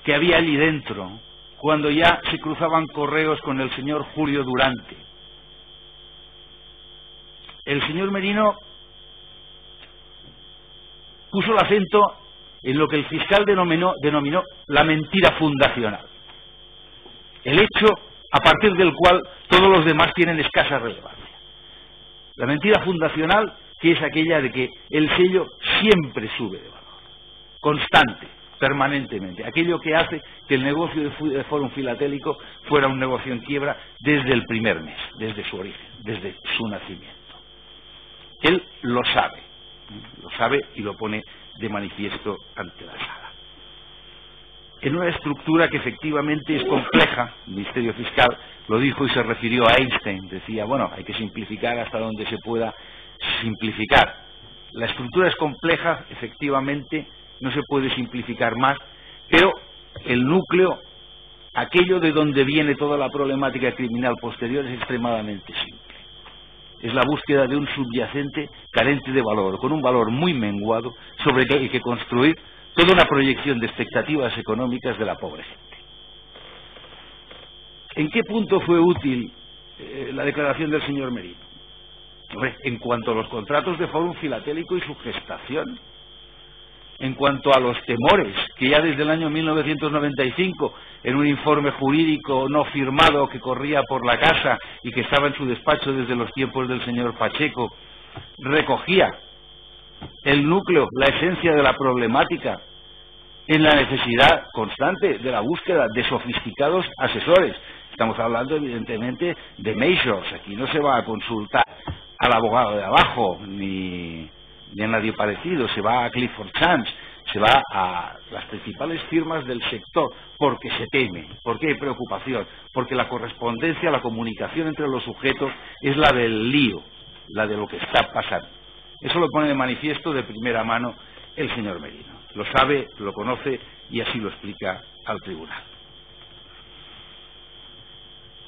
que había allí dentro, cuando ya se cruzaban correos con el señor Julio Durante. El señor Merino puso el acento en lo que el fiscal denominó la mentira fundacional, el hecho a partir del cual todos los demás tienen escasa relevancia. La mentira fundacional, que es aquella de que el sello siempre sube de valor, constante, permanentemente, aquello que hace que el negocio de Fórum Filatélico fuera un negocio en quiebra desde el primer mes, desde su origen, desde su nacimiento. Él lo sabe y lo pone de manifiesto ante la sala. En una estructura que efectivamente es compleja, el Ministerio Fiscal lo dijo y se refirió a Einstein, decía, bueno, hay que simplificar hasta donde se pueda simplificar. La estructura es compleja, efectivamente, no se puede simplificar más, pero el núcleo, aquello de donde viene toda la problemática criminal posterior, es extremadamente simple. Es la búsqueda de un subyacente carente de valor, con un valor muy menguado, sobre el que hay que construir toda una proyección de expectativas económicas de la pobre gente. ¿En qué punto fue útil la declaración del señor Merino? Hombre, en cuanto a los contratos de Fórum Filatélico y su gestación, en cuanto a los temores que ya desde el año 1995, en un informe jurídico no firmado que corría por la casa y que estaba en su despacho desde los tiempos del señor Pacheco, recogía el núcleo, la esencia de la problemática, en la necesidad constante de la búsqueda de sofisticados asesores. Estamos hablando evidentemente de majors. Aquí no se va a consultar al abogado de abajo ni a nadie parecido, se va a Clifford Chance, se va a las principales firmas del sector, porque se teme, porque hay preocupación, porque la correspondencia, la comunicación entre los sujetos es la del lío, la de lo que está pasando. Eso lo pone de manifiesto de primera mano el señor Merino. Lo sabe, lo conoce y así lo explica al tribunal.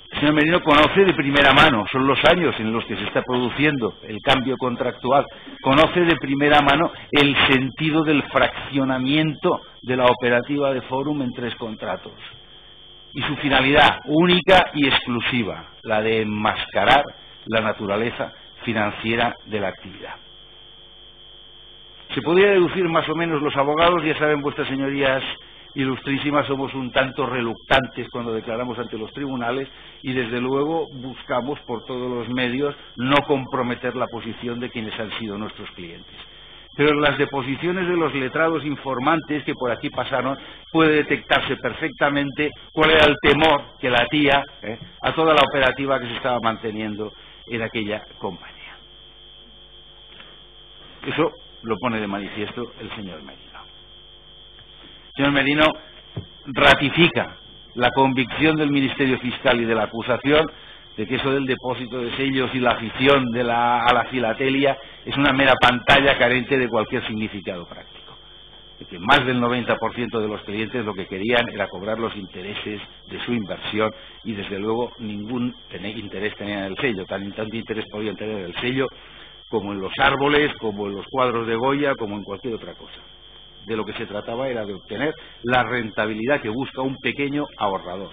El señor Merino conoce de primera mano, son los años en los que se está produciendo el cambio contractual, conoce de primera mano el sentido del fraccionamiento de la operativa de Fórum en 3 contratos y su finalidad única y exclusiva, la de enmascarar la naturaleza financiera de la actividad. Se podría deducir más o menos, los abogados, ya saben vuestras señorías ilustrísimas, somos un tanto reluctantes cuando declaramos ante los tribunales y desde luego buscamos por todos los medios no comprometer la posición de quienes han sido nuestros clientes. Pero en las deposiciones de los letrados informantes que por aquí pasaron puede detectarse perfectamente cuál era el temor que latía a toda la operativa que se estaba manteniendo en aquella compañía. Eso lo pone de manifiesto el señor Merino. El señor Merino ratifica la convicción del Ministerio Fiscal y de la acusación de que eso del depósito de sellos y la afición a la filatelia es una mera pantalla carente de cualquier significado práctico. De que más del 90% de los clientes lo que querían era cobrar los intereses de su inversión y desde luego ningún interés tenían en el sello. Tanto interés podían tener en el sello como en los árboles, como en los cuadros de Goya, como en cualquier otra cosa. De lo que se trataba era de obtener la rentabilidad que busca un pequeño ahorrador.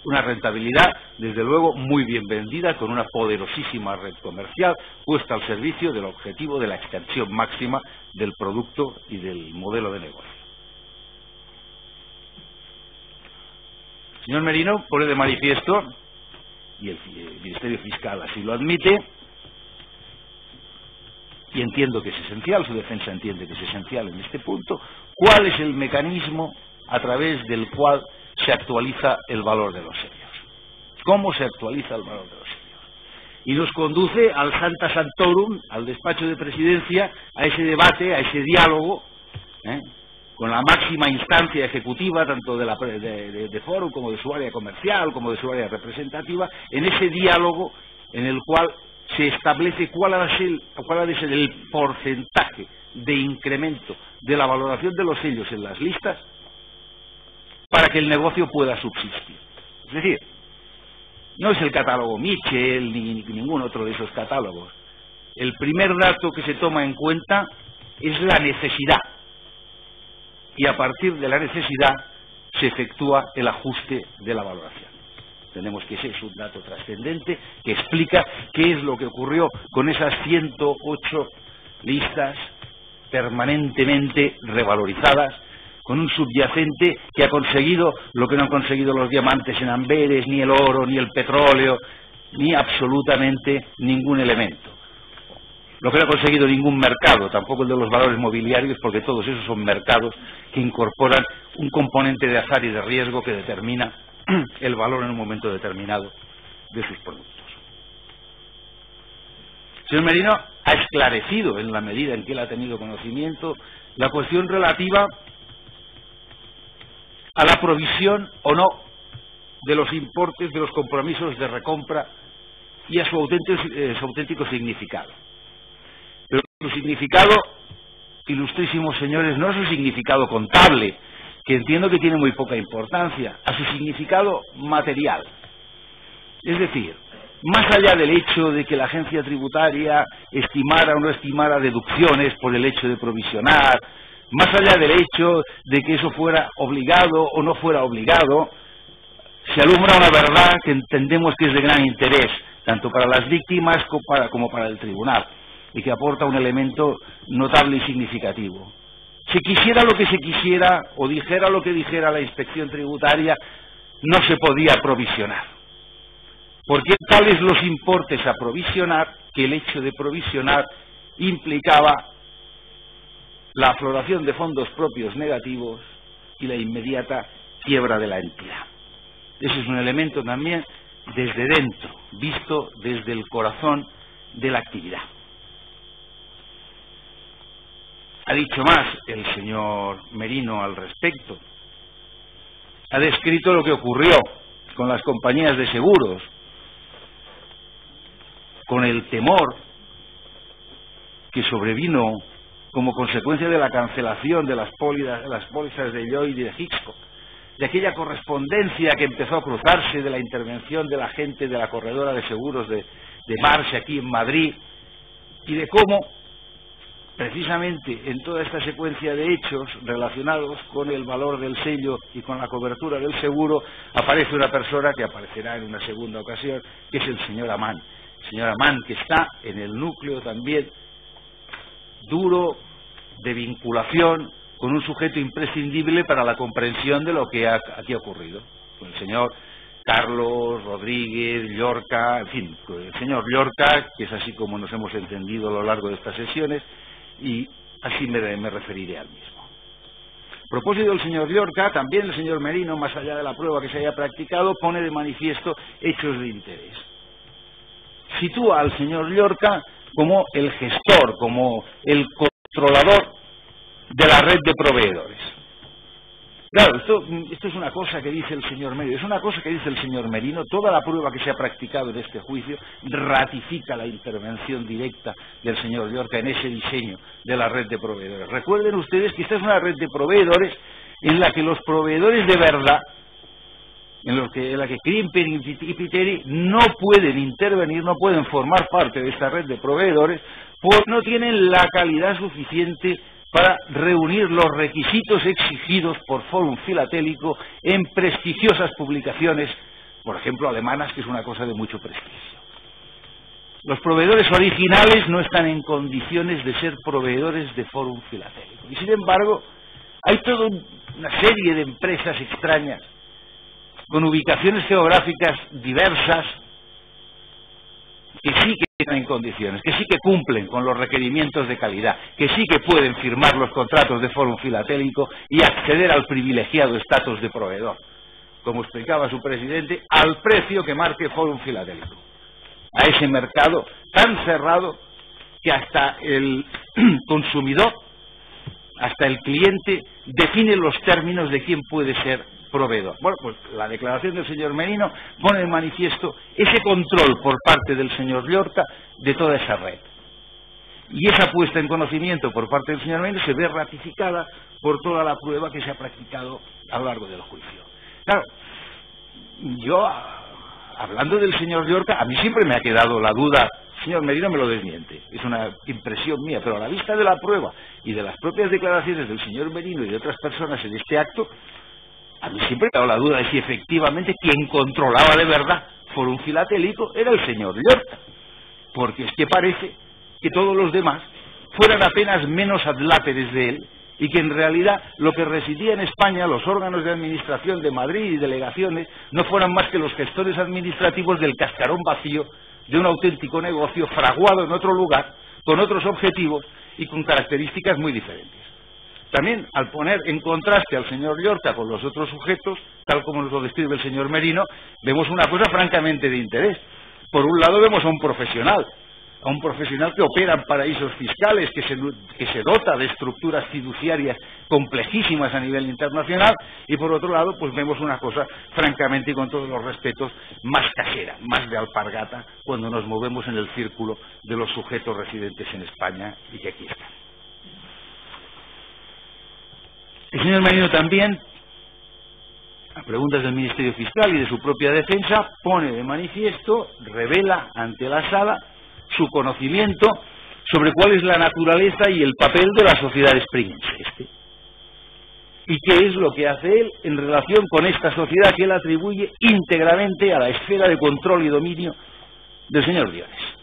Una rentabilidad, desde luego, muy bien vendida, con una poderosísima red comercial puesta al servicio del objetivo de la extensión máxima del producto y del modelo de negocio. El señor Merino pone de manifiesto, y el Ministerio Fiscal así lo admite, y entiendo que es esencial, su defensa entiende que es esencial en este punto, cuál es el mecanismo a través del cual se actualiza el valor de los sellos. ¿Cómo se actualiza el valor de los sellos? Y nos conduce al Santa Santorum, al despacho de presidencia, a ese debate, a ese diálogo, con la máxima instancia ejecutiva, tanto de Fórum como de su área comercial, como de su área representativa, en ese diálogo en el cual se establece cuál ha de ser el porcentaje de incremento de la valoración de los sellos en las listas para que el negocio pueda subsistir. Es decir, no es el catálogo Mitchell ni ningún otro de esos catálogos. El primer dato que se toma en cuenta es la necesidad. Y a partir de la necesidad se efectúa el ajuste de la valoración. Tenemos que ese es un dato trascendente que explica qué es lo que ocurrió con esas 108 listas permanentemente revalorizadas, con un subyacente que ha conseguido lo que no han conseguido los diamantes en Amberes, ni el oro, ni el petróleo, ni absolutamente ningún elemento. Lo que no ha conseguido ningún mercado, tampoco el de los valores mobiliarios, porque todos esos son mercados que incorporan un componente de azar y de riesgo que determina el valor en un momento determinado de sus productos. El señor Merino ha esclarecido, en la medida en que él ha tenido conocimiento, la cuestión relativa a la provisión o no de los importes de los compromisos de recompra y a su auténtico significado. Pero su significado, ilustrísimos señores, no es su significado contable, que entiendo que tiene muy poca importancia, a su significado material. Es decir, más allá del hecho de que la agencia tributaria estimara o no estimara deducciones por el hecho de provisionar, más allá del hecho de que eso fuera obligado o no fuera obligado, se alumbra una verdad que entendemos que es de gran interés, tanto para las víctimas como para el tribunal, y que aporta un elemento notable y significativo. Se quisiera lo que se quisiera o dijera lo que dijera la inspección tributaria, no se podía provisionar. Porque tales los importes a provisionar que el hecho de provisionar implicaba la afloración de fondos propios negativos y la inmediata quiebra de la entidad. Ese es un elemento también desde dentro, visto desde el corazón de la actividad. Ha dicho más el señor Merino al respecto. Ha descrito lo que ocurrió con las compañías de seguros, con el temor que sobrevino como consecuencia de la cancelación de las pólizas de Lloyd y de Hitchcock, de aquella correspondencia que empezó a cruzarse de la intervención de la gente de la corredora de seguros de Marsh aquí en Madrid, y de cómo precisamente en toda esta secuencia de hechos relacionados con el valor del sello y con la cobertura del seguro aparece una persona que aparecerá en una segunda ocasión, que es el señor Amán. El señor Amán, que está en el núcleo también duro de vinculación con un sujeto imprescindible para la comprensión de lo que aquí ha ocurrido. Con el señor Carlos Rodríguez, Llorca, en fin, el señor Llorca, que es así como nos hemos entendido a lo largo de estas sesiones, y así me referiré al mismo. A propósito del señor Llorca, también el señor Merino, más allá de la prueba que se haya practicado, pone de manifiesto hechos de interés. Sitúa al señor Llorca como el gestor, como el controlador de la red de proveedores. Claro, esto es una cosa que dice el señor Merino, es una cosa que dice el señor Merino. Toda la prueba que se ha practicado en este juicio ratifica la intervención directa del señor Llorca en ese diseño de la red de proveedores. Recuerden ustedes que esta es una red de proveedores en la que los proveedores de verdad, en la que Krimper y Piteri no pueden intervenir, no pueden formar parte de esta red de proveedores, porque no tienen la calidad suficiente para reunir los requisitos exigidos por Fórum Filatélico en prestigiosas publicaciones, por ejemplo alemanas, que es una cosa de mucho prestigio. Los proveedores originales no están en condiciones de ser proveedores de Fórum Filatélico. Y sin embargo, hay toda una serie de empresas extrañas, con ubicaciones geográficas diversas, que sí que están en condiciones, que sí que cumplen con los requerimientos de calidad, que sí que pueden firmar los contratos de Fórum Filatélico y acceder al privilegiado estatus de proveedor, como explicaba su presidente, al precio que marque Fórum Filatélico, a ese mercado tan cerrado que hasta el consumidor, hasta el cliente, define los términos de quién puede ser proveedor. Bueno, pues la declaración del señor Merino pone de manifiesto ese control por parte del señor Llorca de toda esa red. Y esa puesta en conocimiento por parte del señor Merino se ve ratificada por toda la prueba que se ha practicado a lo largo del juicio. Claro, yo, hablando del señor Llorca, a mí siempre me ha quedado la duda. El señor Merino me lo desmiente, es una impresión mía, pero a la vista de la prueba y de las propias declaraciones del señor Merino y de otras personas en este acto, A mí siempre me ha dado la duda de si efectivamente quien controlaba de verdad Fórum Filatélico era el señor Llorca, porque es que parece que todos los demás fueran apenas menos adláteres de él y que en realidad lo que residía en España, los órganos de administración de Madrid y delegaciones, no fueran más que los gestores administrativos del cascarón vacío de un auténtico negocio fraguado en otro lugar, con otros objetivos y con características muy diferentes. También, al poner en contraste al señor Llorca con los otros sujetos, tal como nos lo describe el señor Merino, vemos una cosa francamente de interés. Por un lado vemos a un profesional que opera en paraísos fiscales, que se dota de estructuras fiduciarias complejísimas a nivel internacional, y por otro lado pues vemos una cosa francamente y con todos los respetos más casera, más de alpargata, cuando nos movemos en el círculo de los sujetos residentes en España y que aquí están. El señor Merino también, a preguntas del Ministerio Fiscal y de su propia defensa, pone de manifiesto, revela ante la sala su conocimiento sobre cuál es la naturaleza y el papel de la sociedad springense y qué es lo que hace él en relación con esta sociedad que él atribuye íntegramente a la esfera de control y dominio del señor Briones.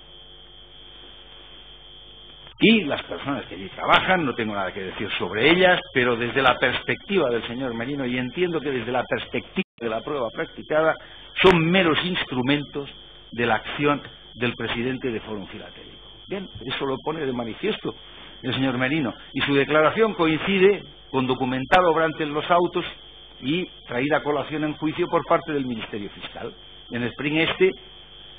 Y las personas que allí trabajan, no tengo nada que decir sobre ellas, pero desde la perspectiva del señor Merino, y entiendo que desde la perspectiva de la prueba practicada, son meros instrumentos de la acción del presidente de Fórum Filatélico. Bien, eso lo pone de manifiesto el señor Merino, y su declaración coincide con documental obrante en los autos y traída a colación en juicio por parte del Ministerio Fiscal. En Spring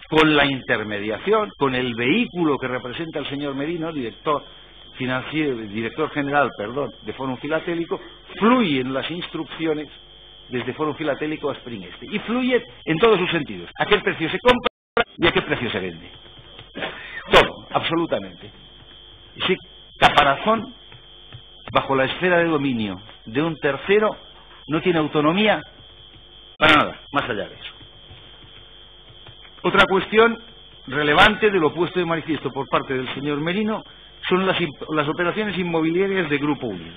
con la intermediación, con el vehículo que representa el señor Merino, director general de Fórum Filatélico, fluyen las instrucciones desde Fórum Filatélico a Spring y fluyen en todos sus sentidos. ¿A qué precio se compra y a qué precio se vende? Todo, absolutamente. Ese caparazón bajo la esfera de dominio de un tercero no tiene autonomía para nada, más allá de eso. Otra cuestión relevante de lo puesto de manifiesto por parte del señor Merino son las operaciones inmobiliarias de Grupo Unido.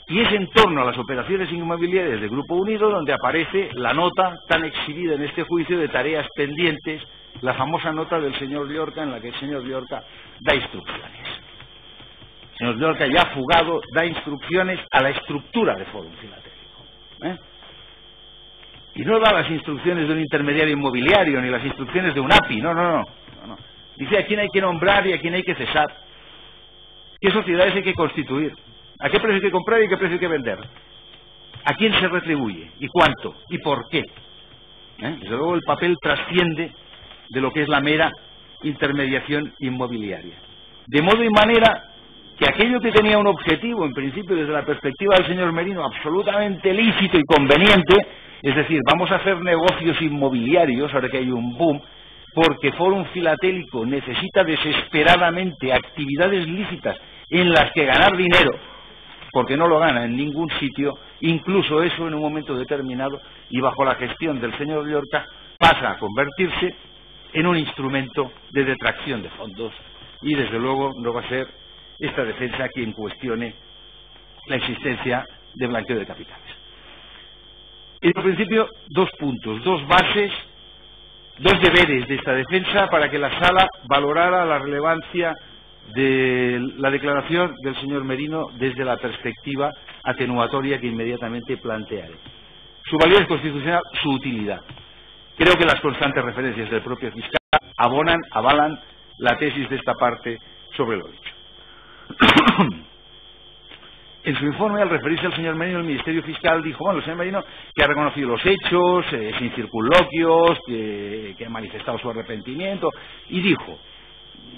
Y es en torno a las operaciones inmobiliarias de Grupo Unido donde aparece la nota tan exhibida en este juicio de tareas pendientes, la famosa nota del señor Llorca, en la que el señor Llorca da instrucciones. El señor Llorca, ya fugado, da instrucciones a la estructura de Fórum Filatélico. Y no da las instrucciones de un intermediario inmobiliario, ni las instrucciones de un API, no. Dice a quién hay que nombrar y a quién hay que cesar. ¿Qué sociedades hay que constituir? ¿A qué precio hay que comprar y a qué precio hay que vender? ¿A quién se retribuye? ¿Y cuánto? ¿Y por qué? Desde luego el papel trasciende de lo que es la mera intermediación inmobiliaria. De modo y manera que aquello que tenía un objetivo, en principio desde la perspectiva del señor Merino, absolutamente lícito y conveniente, es decir, vamos a hacer negocios inmobiliarios, ahora que hay un boom, porque Fórum Filatélico necesita desesperadamente actividades lícitas en las que ganar dinero, porque no lo gana en ningún sitio, incluso eso en un momento determinado, y bajo la gestión del señor Llorca, pasa a convertirse en un instrumento de detracción de fondos, y desde luego no va a ser esta defensa quien cuestione la existencia de blanqueo de capitales. En principio, dos puntos, dos bases, dos deberes de esta defensa para que la sala valorara la relevancia de la declaración del señor Merino desde la perspectiva atenuatoria que inmediatamente plantearé. Su validez constitucional, su utilidad. Creo que las constantes referencias del propio fiscal avalan la tesis de esta parte sobre lo dicho. En su informe, al referirse al señor Merino, el Ministerio Fiscal dijo, bueno, el señor Merino que ha reconocido los hechos, sin circunloquios, que ha manifestado su arrepentimiento, y dijo,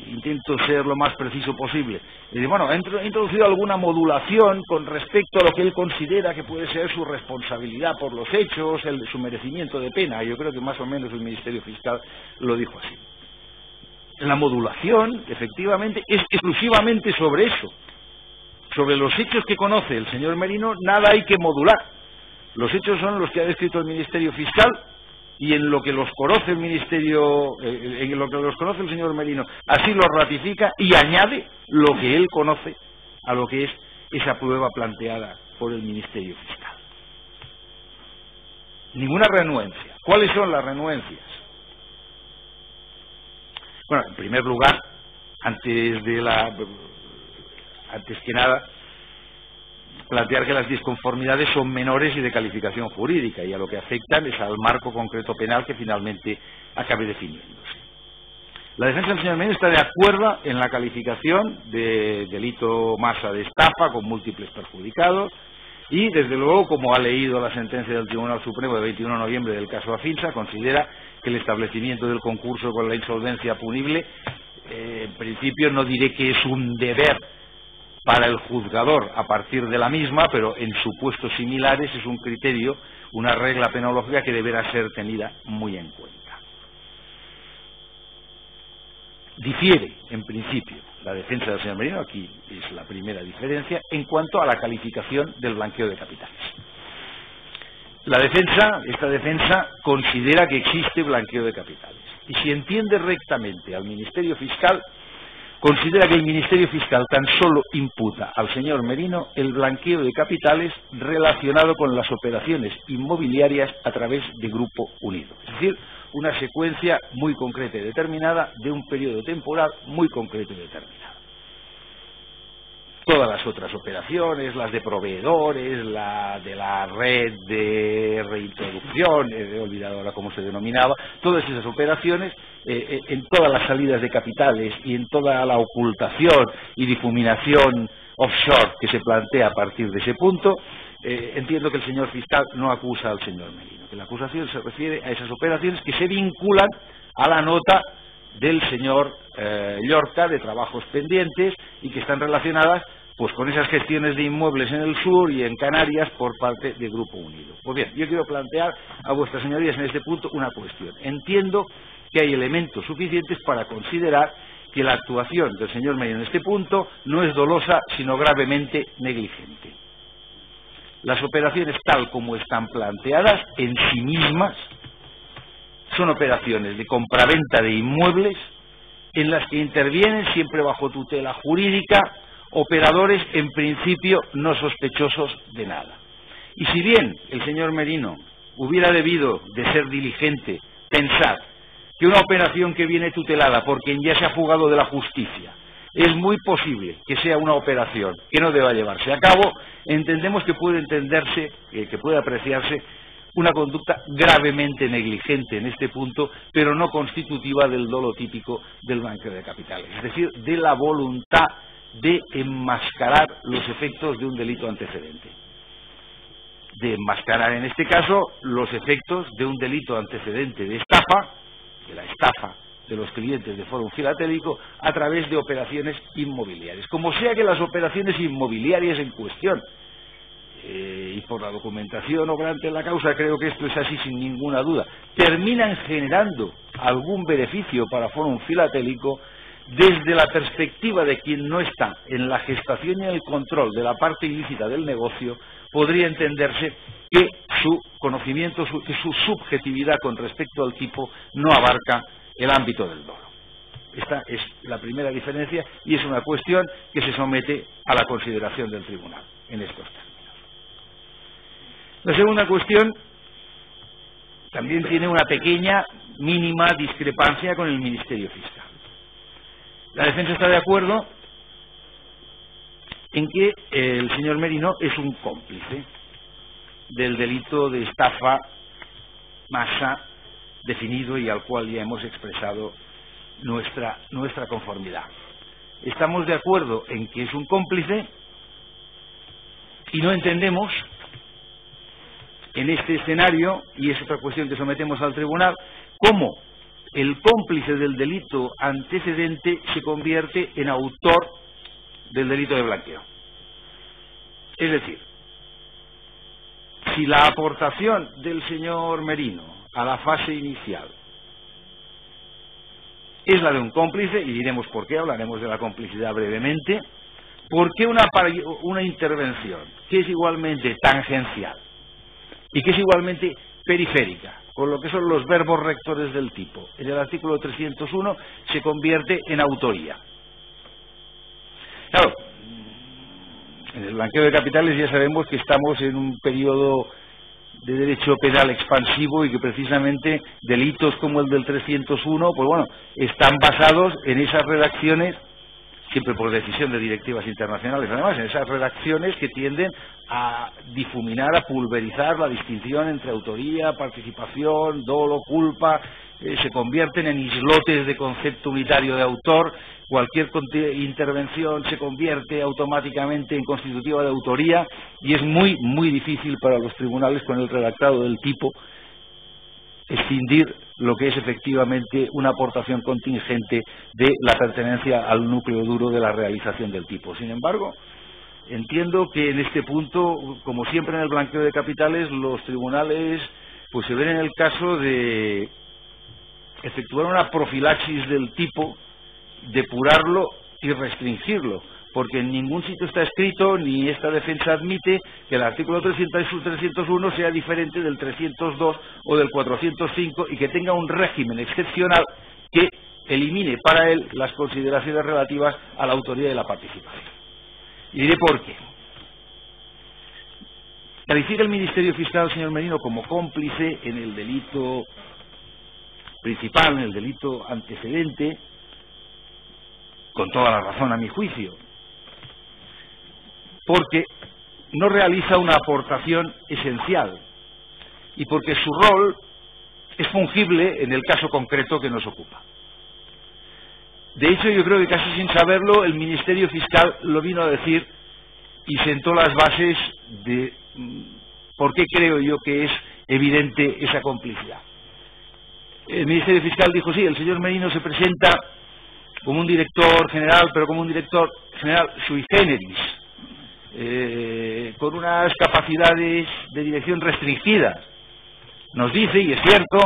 intento ser lo más preciso posible, y dice, bueno, ha introducido alguna modulación con respecto a lo que él considera que puede ser su responsabilidad por los hechos, su merecimiento de pena. Yo creo que más o menos el Ministerio Fiscal lo dijo así. La modulación, efectivamente, es exclusivamente sobre eso. Sobre los hechos que conoce el señor Merino, nada hay que modular. Los hechos son los que ha descrito el Ministerio Fiscal, y en lo que los conoce el señor Merino, así lo ratifica y añade lo que él conoce a lo que es esa prueba planteada por el Ministerio Fiscal. Ninguna renuencia. ¿Cuáles son las renuencias? Bueno, en primer lugar, antes que nada, plantear que las disconformidades son menores y de calificación jurídica, y a lo que afectan es al marco concreto penal que finalmente acabe definiéndose. La defensa del señor Merino está de acuerdo en la calificación de delito masa de estafa con múltiples perjudicados y, desde luego, como ha leído la sentencia del Tribunal Supremo de 21 de noviembre del caso Afinsa, considera que el establecimiento del concurso con la insolvencia punible, en principio no diré que es un deber para el juzgador a partir de la misma, pero en supuestos similares es un criterio, una regla penológica que deberá ser tenida muy en cuenta. Difiere, en principio, la defensa del señor Merino, aquí es la primera diferencia, en cuanto a la calificación del blanqueo de capitales. Esta defensa considera que existe blanqueo de capitales, y si entiende rectamente al Ministerio Fiscal, considera que el Ministerio Fiscal tan solo imputa al señor Merino el blanqueo de capitales relacionado con las operaciones inmobiliarias a través de Grupo Unido. Es decir, una secuencia muy concreta y determinada de un periodo temporal muy concreto y determinado. Todas las otras operaciones, las de proveedores, la de la red de reintroducción, he olvidado ahora cómo se denominaba, todas esas operaciones, en todas las salidas de capitales y en toda la ocultación y difuminación offshore que se plantea a partir de ese punto, entiendo que el señor fiscal no acusa al señor Merino, que la acusación se refiere a esas operaciones que se vinculan a la nota del señor Llorca de trabajos pendientes y que están relacionadas pues con esas gestiones de inmuebles en el sur y en Canarias por parte de Grupo Unido. Pues bien, yo quiero plantear a vuestras señorías en este punto una cuestión. Entiendo que hay elementos suficientes para considerar que la actuación del señor Merino en este punto no es dolosa, sino gravemente negligente. Las operaciones tal como están planteadas en sí mismas son operaciones de compraventa de inmuebles en las que intervienen, siempre bajo tutela jurídica, operadores en principio no sospechosos de nada. Y si bien el señor Merino hubiera debido de ser diligente, pensar que una operación que viene tutelada por quien ya se ha fugado de la justicia es muy posible que sea una operación que no deba llevarse a cabo, entendemos que puede entenderse, que puede apreciarse una conducta gravemente negligente en este punto, pero no constitutiva del dolo típico del blanqueo de capitales, es decir, de la voluntad de enmascarar los efectos de un delito antecedente, de enmascarar en este caso los efectos de un delito antecedente de estafa, de la estafa de los clientes de Fórum Filatélico a través de operaciones inmobiliarias. Como sea que las operaciones inmobiliarias en cuestión, y por la documentación obrante en la causa, creo que esto es así sin ninguna duda, terminan generando algún beneficio para Fórum Filatélico, desde la perspectiva de quien no está en la gestación y en el control de la parte ilícita del negocio, podría entenderse que su conocimiento, que su subjetividad con respecto al tipo no abarca el ámbito del dolo. Esta es la primera diferencia y es una cuestión que se somete a la consideración del tribunal en estos términos. La segunda cuestión también tiene una pequeña, mínima discrepancia con el Ministerio Fiscal. La defensa está de acuerdo en que el señor Merino es un cómplice del delito de estafa masa definido y al cual ya hemos expresado nuestra conformidad. Estamos de acuerdo en que es un cómplice y no entendemos en este escenario, y es otra cuestión que sometemos al tribunal, cómo el cómplice del delito antecedente se convierte en autor del delito de blanqueo. Es decir, si la aportación del señor Merino a la fase inicial es la de un cómplice, y diremos por qué, hablaremos de la complicidad brevemente, ¿por qué una intervención que es igualmente tangencial y que es igualmente periférica, con lo que son los verbos rectores del tipo, en el artículo 301 se convierte en autoría? Claro, En el blanqueo de capitales ya sabemos que estamos en un periodo de derecho penal expansivo y que precisamente delitos como el del 301, pues bueno, están basados en esas redacciones, siempre por decisión de directivas internacionales, además, en esas redacciones que tienden a difuminar, a pulverizar la distinción entre autoría, participación, dolo, culpa, se convierten en islotes de concepto unitario de autor, cualquier intervención se convierte automáticamente en constitutiva de autoría y es muy, muy difícil para los tribunales con el redactado del tipo escindir lo que es efectivamente una aportación contingente de la pertenencia al núcleo duro de la realización del tipo. Sin embargo, entiendo que en este punto, como siempre en el blanqueo de capitales, los tribunales pues se ven en el caso de efectuar una profilaxis del tipo, depurarlo y restringirlo, porque en ningún sitio está escrito, ni esta defensa admite, que el artículo 301 sea diferente del 302 o del 405 y que tenga un régimen excepcional que elimine para él las consideraciones relativas a la autoría y la participación. Y diré por qué. Califica el Ministerio Fiscal, señor Merino, como cómplice en el delito principal, en el delito antecedente, con toda la razón a mi juicio, porque no realiza una aportación esencial y porque su rol es fungible en el caso concreto que nos ocupa. De hecho, yo creo que casi sin saberlo, el Ministerio Fiscal lo vino a decir y sentó las bases de por qué creo yo que es evidente esa complicidad. El Ministerio Fiscal dijo, sí, el señor Merino se presenta como un director general, pero como un director general sui generis, con unas capacidades de dirección restringidas. Nos dice, y es cierto,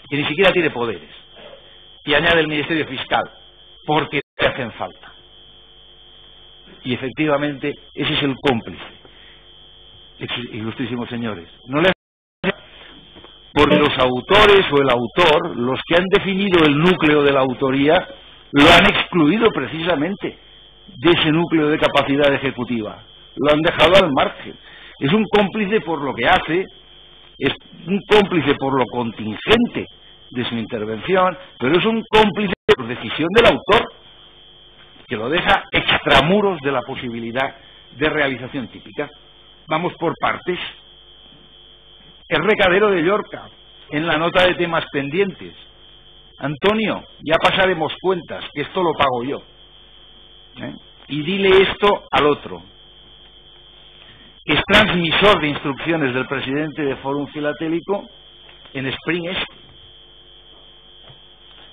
que ni siquiera tiene poderes. Y añade el Ministerio Fiscal, porque le hacen falta. Y efectivamente, ese es el cómplice. Ilustrísimos señores. No le porque los autores o el autor, los que han definido el núcleo de la autoría, lo han excluido precisamente de ese núcleo de capacidad ejecutiva. Lo han dejado al margen. Es un cómplice por lo que hace, es un cómplice por lo contingente de su intervención, pero es un cómplice por decisión del autor, que lo deja extramuros de la posibilidad de realización típica. Vamos por partes. El recadero de Llorca, en la nota de temas pendientes. Antonio, ya pasaremos cuentas, que esto lo pago yo. Y dile esto al otro. Es transmisor de instrucciones del presidente de Fórum Filatélico en Spring Est.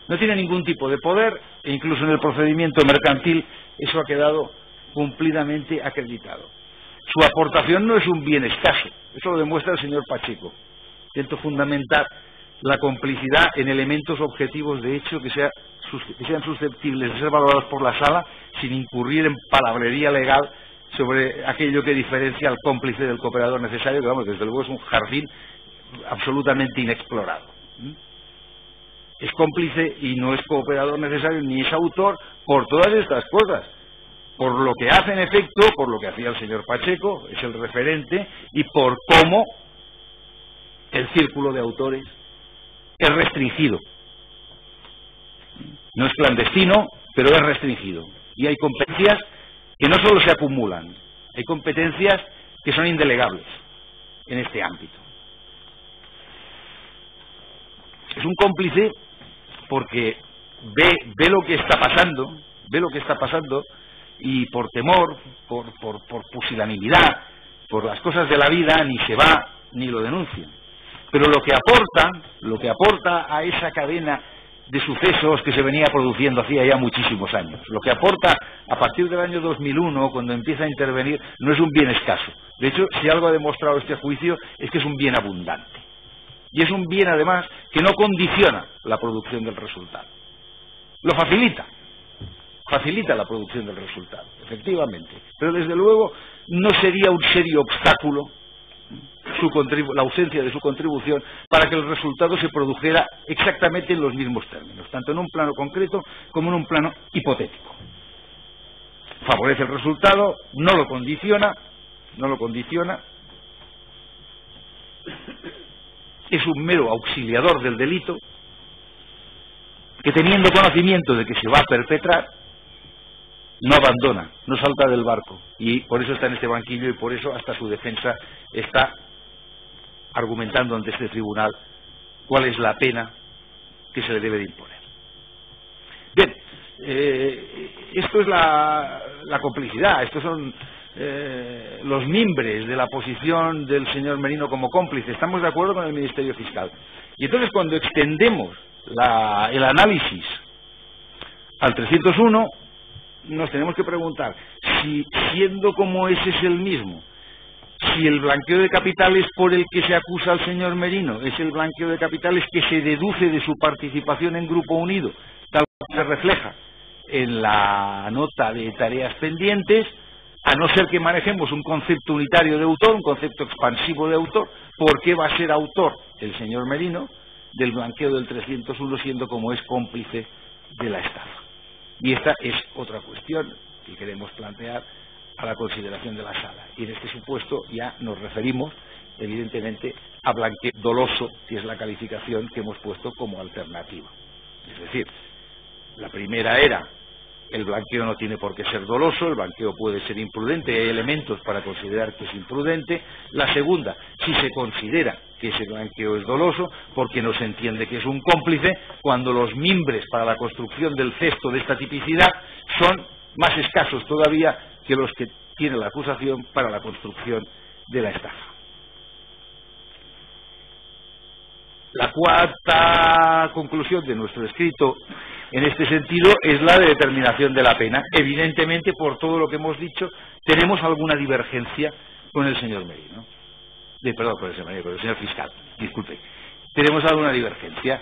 No tiene ningún tipo de poder, e incluso en el procedimiento mercantil eso ha quedado cumplidamente acreditado. Su aportación no es un bien escaso, eso lo demuestra el señor Pacheco. Intento fundamentar la complicidad en elementos objetivos de hecho que sean susceptibles de ser valorados por la sala sin incurrir en palabrería legal sobre aquello que diferencia al cómplice del cooperador necesario, que vamos, desde luego es un jardín absolutamente inexplorado. Es cómplice y no es cooperador necesario ni es autor por todas estas cosas. Por lo que hace en efecto, por lo que hacía el señor Pacheco, es el referente, y por cómo el círculo de autores es restringido. No es clandestino, pero es restringido. Y hay competencias que no solo se acumulan, hay competencias que son indelegables en este ámbito. Es un cómplice porque ve lo que está pasando, y por temor, por pusilanimidad, por las cosas de la vida, ni se va ni lo denuncia. Pero lo que aporta a esa cadena de sucesos que se venía produciendo hacía ya muchísimos años, lo que aporta a partir del año 2001, cuando empieza a intervenir, no es un bien escaso. De hecho, si algo ha demostrado este juicio es que es un bien abundante. Y es un bien, además, que no condiciona la producción del resultado. Lo facilita la producción del resultado, efectivamente, pero desde luego no sería un serio obstáculo la ausencia de su contribución para que el resultado se produjera exactamente en los mismos términos, tanto en un plano concreto como en un plano hipotético. favorece el resultado, no lo condiciona, es un mero auxiliador del delito, que teniendo conocimiento de que se va a perpetrar, no abandona, no salta del barco, y por eso está en este banquillo, y por eso hasta su defensa está argumentando ante este tribunal cuál es la pena que se le debe de imponer. Bien, esto es la complicidad, estos son los mimbres de la posición del señor Merino como cómplice. Estamos de acuerdo con el Ministerio Fiscal. Y entonces, cuando extendemos el análisis al 301, nos tenemos que preguntar si, siendo como ese es el mismo, si el blanqueo de capitales por el que se acusa al señor Merino es el blanqueo de capitales que se deduce de su participación en Grupo Unido, tal como se refleja en la nota de tareas pendientes, a no ser que manejemos un concepto unitario de autor, un concepto expansivo de autor. ¿Por qué va a ser autor el señor Merino del blanqueo del 301 siendo como es cómplice de la estafa? Y esta es otra cuestión que queremos plantear a la consideración de la sala. Y en este supuesto ya nos referimos, evidentemente, a blanqueo doloso, que es la calificación que hemos puesto como alternativa. Es decir, la primera era: el blanqueo no tiene por qué ser doloso, el blanqueo puede ser imprudente, hay elementos para considerar que es imprudente. La segunda, si se considera que ese blanqueo es doloso, porque no se entiende que es un cómplice, cuando los mimbres para la construcción del cesto de esta tipicidad son más escasos todavía que los que tiene la acusación para la construcción de la estafa. La cuarta conclusión de nuestro escrito en este sentido es la de determinación de la pena. Evidentemente, por todo lo que hemos dicho, tenemos alguna divergencia con el señor Merino. Perdón, con el señor fiscal, disculpe. Tenemos alguna divergencia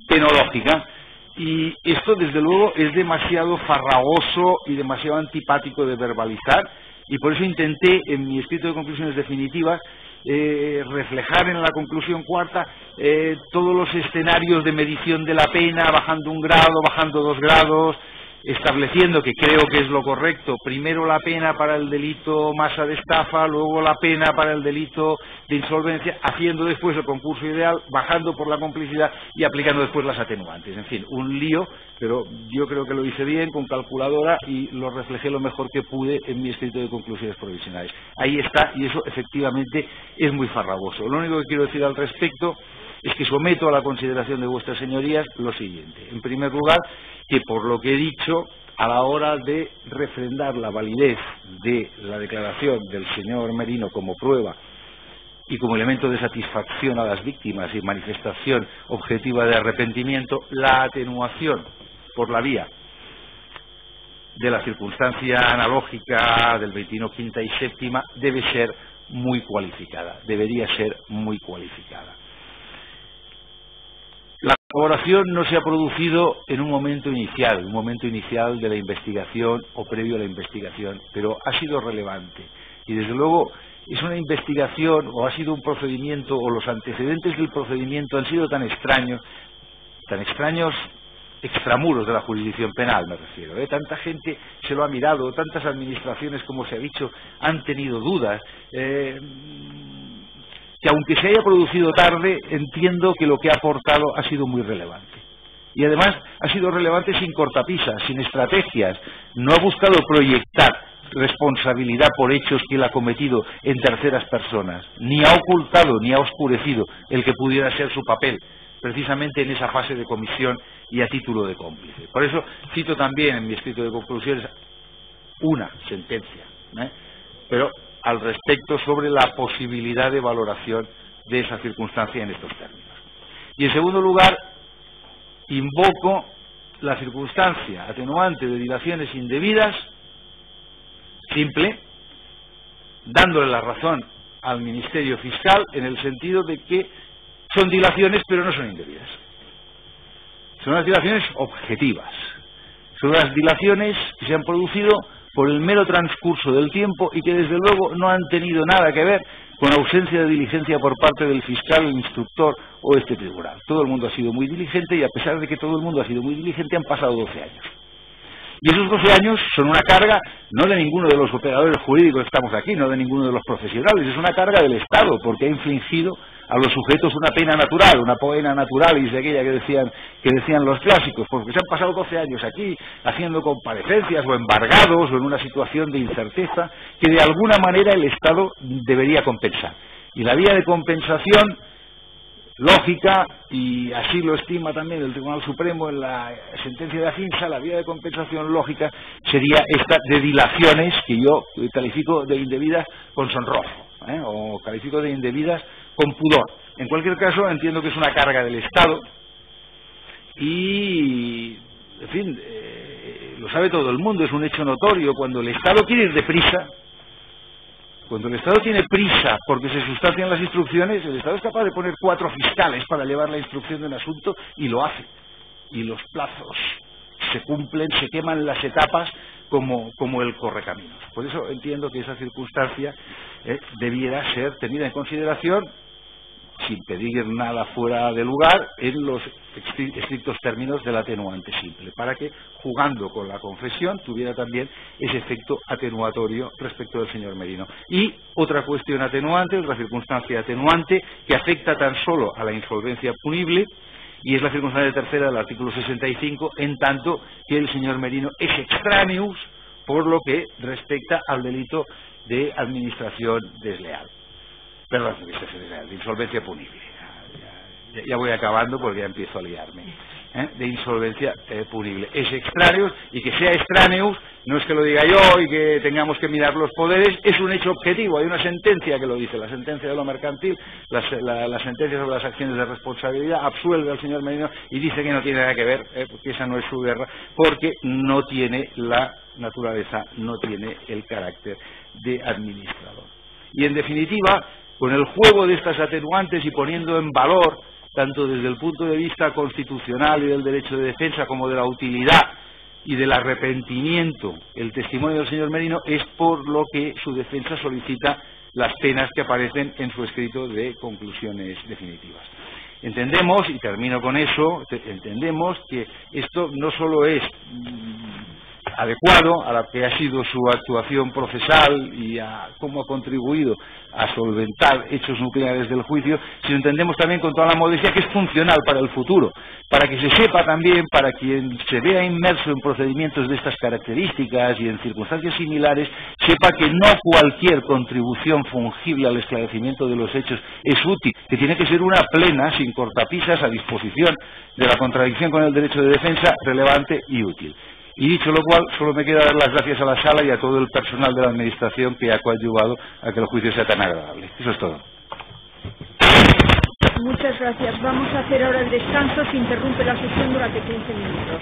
penológica, y esto desde luego es demasiado farragoso y demasiado antipático de verbalizar, y por eso intenté en mi escrito de conclusiones definitivas reflejar en la conclusión cuarta todos los escenarios de medición de la pena, bajando 1 grado, bajando 2 grados, estableciendo, que creo que es lo correcto, primero la pena para el delito masa de estafa, luego la pena para el delito de insolvencia, haciendo después el concurso ideal, bajando por la complicidad y aplicando después las atenuantes. En fin, un lío, pero yo creo que lo hice bien, con calculadora, y lo reflejé lo mejor que pude en mi escrito de conclusiones provisionales. Ahí está, y eso efectivamente es muy farragoso. Lo único que quiero decir al respecto es que someto a la consideración de vuestras señorías lo siguiente. En primer lugar, que por lo que he dicho, a la hora de refrendar la validez de la declaración del señor Merino como prueba y como elemento de satisfacción a las víctimas y manifestación objetiva de arrepentimiento, la atenuación por la vía de la circunstancia analógica del 21, quinta y séptima debe ser muy cualificada, debería ser muy cualificada. La colaboración no se ha producido en un momento inicial de la investigación o previo a la investigación, pero ha sido relevante. Y desde luego es una investigación, o ha sido un procedimiento, o los antecedentes del procedimiento han sido tan extraños extramuros de la jurisdicción penal, me refiero. Tanta gente se lo ha mirado, tantas administraciones, como se ha dicho, han tenido dudas. Que aunque se haya producido tarde, entiendo que lo que ha aportado ha sido muy relevante. Y además ha sido relevante sin cortapisas, sin estrategias. No ha buscado proyectar responsabilidad por hechos que él ha cometido en terceras personas, ni ha ocultado ni ha oscurecido el que pudiera ser su papel, precisamente en esa fase de comisión y a título de cómplice. Por eso cito también en mi escrito de conclusiones una sentencia, pero al respecto sobre la posibilidad de valoración de esa circunstancia en estos términos. Y en segundo lugar, invoco la circunstancia atenuante de dilaciones indebidas, simple, dándole la razón al Ministerio Fiscal en el sentido de que son dilaciones pero no son indebidas. Son unas dilaciones objetivas, son unas dilaciones que se han producido por el mero transcurso del tiempo y que desde luego no han tenido nada que ver con ausencia de diligencia por parte del fiscal, el instructor o este tribunal. Todo el mundo ha sido muy diligente, y a pesar de que todo el mundo ha sido muy diligente, han pasado 12 años. Y esos 12 años son una carga no de ninguno de los operadores jurídicos que estamos aquí, no de ninguno de los profesionales, es una carga del Estado, porque ha infligido a los sujetos una pena natural, una pena naturalis de aquella que decían los clásicos, porque se han pasado 12 años aquí haciendo comparecencias o embargados o en una situación de incerteza que de alguna manera el Estado debería compensar. Y la vía de compensación lógica, y así lo estima también el Tribunal Supremo en la sentencia de Afinsa, la vía de compensación lógica sería esta de dilaciones que yo califico de indebidas con sonrojo, o califico de indebidas con pudor. En cualquier caso, entiendo que es una carga del Estado y, en fin, lo sabe todo el mundo, es un hecho notorio. Cuando el Estado quiere ir deprisa, cuando el Estado tiene prisa porque se sustancian las instrucciones, el Estado es capaz de poner 4 fiscales para llevar la instrucción de un asunto y lo hace. Y los plazos se cumplen, se queman las etapas como el correcaminos. Por eso entiendo que esa circunstancia debiera ser tenida en consideración sin pedir nada fuera de lugar en los estrictos términos del atenuante simple, para que, jugando con la confesión, tuviera también ese efecto atenuatorio respecto del señor Merino. Y otra cuestión atenuante, otra circunstancia atenuante, que afecta tan solo a la insolvencia punible, y es la circunstancia tercera del artículo 65, en tanto que el señor Merino es extraneus por lo que respecta al delito de administración desleal. Perdón, de insolvencia punible. Ya voy acabando porque ya empiezo a liarme. De insolvencia punible. Es extraneus, y que sea extraneus no es que lo diga yo y que tengamos que mirar los poderes, es un hecho objetivo. Hay una sentencia que lo dice, la sentencia de lo mercantil, la sentencia sobre las acciones de responsabilidad, absuelve al señor Merino y dice que no tiene nada que ver, porque esa no es su guerra, porque no tiene la naturaleza, no tiene el carácter de administrador. Y en definitiva, con el juego de estas atenuantes y poniendo en valor, tanto desde el punto de vista constitucional y del derecho de defensa como de la utilidad y del arrepentimiento, el testimonio del señor Merino, es por lo que su defensa solicita las penas que aparecen en su escrito de conclusiones definitivas. Entendemos, y termino con eso, entendemos que esto no solo es adecuado a la que ha sido su actuación procesal y a cómo ha contribuido a solventar hechos nucleares del juicio, sino entendemos también con toda la modestia que es funcional para el futuro, para que se sepa también, para quien se vea inmerso en procedimientos de estas características y en circunstancias similares, sepa que no cualquier contribución fungible al esclarecimiento de los hechos es útil, que tiene que ser una plena, sin cortapisas, a disposición de la contradicción con el derecho de defensa, relevante y útil. Y dicho lo cual, solo me queda dar las gracias a la sala y a todo el personal de la Administración que ha coadyuvado a que el juicio sea tan agradable. Eso es todo. Muchas gracias. Vamos a hacer ahora el descanso. Se interrumpe la sesión durante 15 minutos.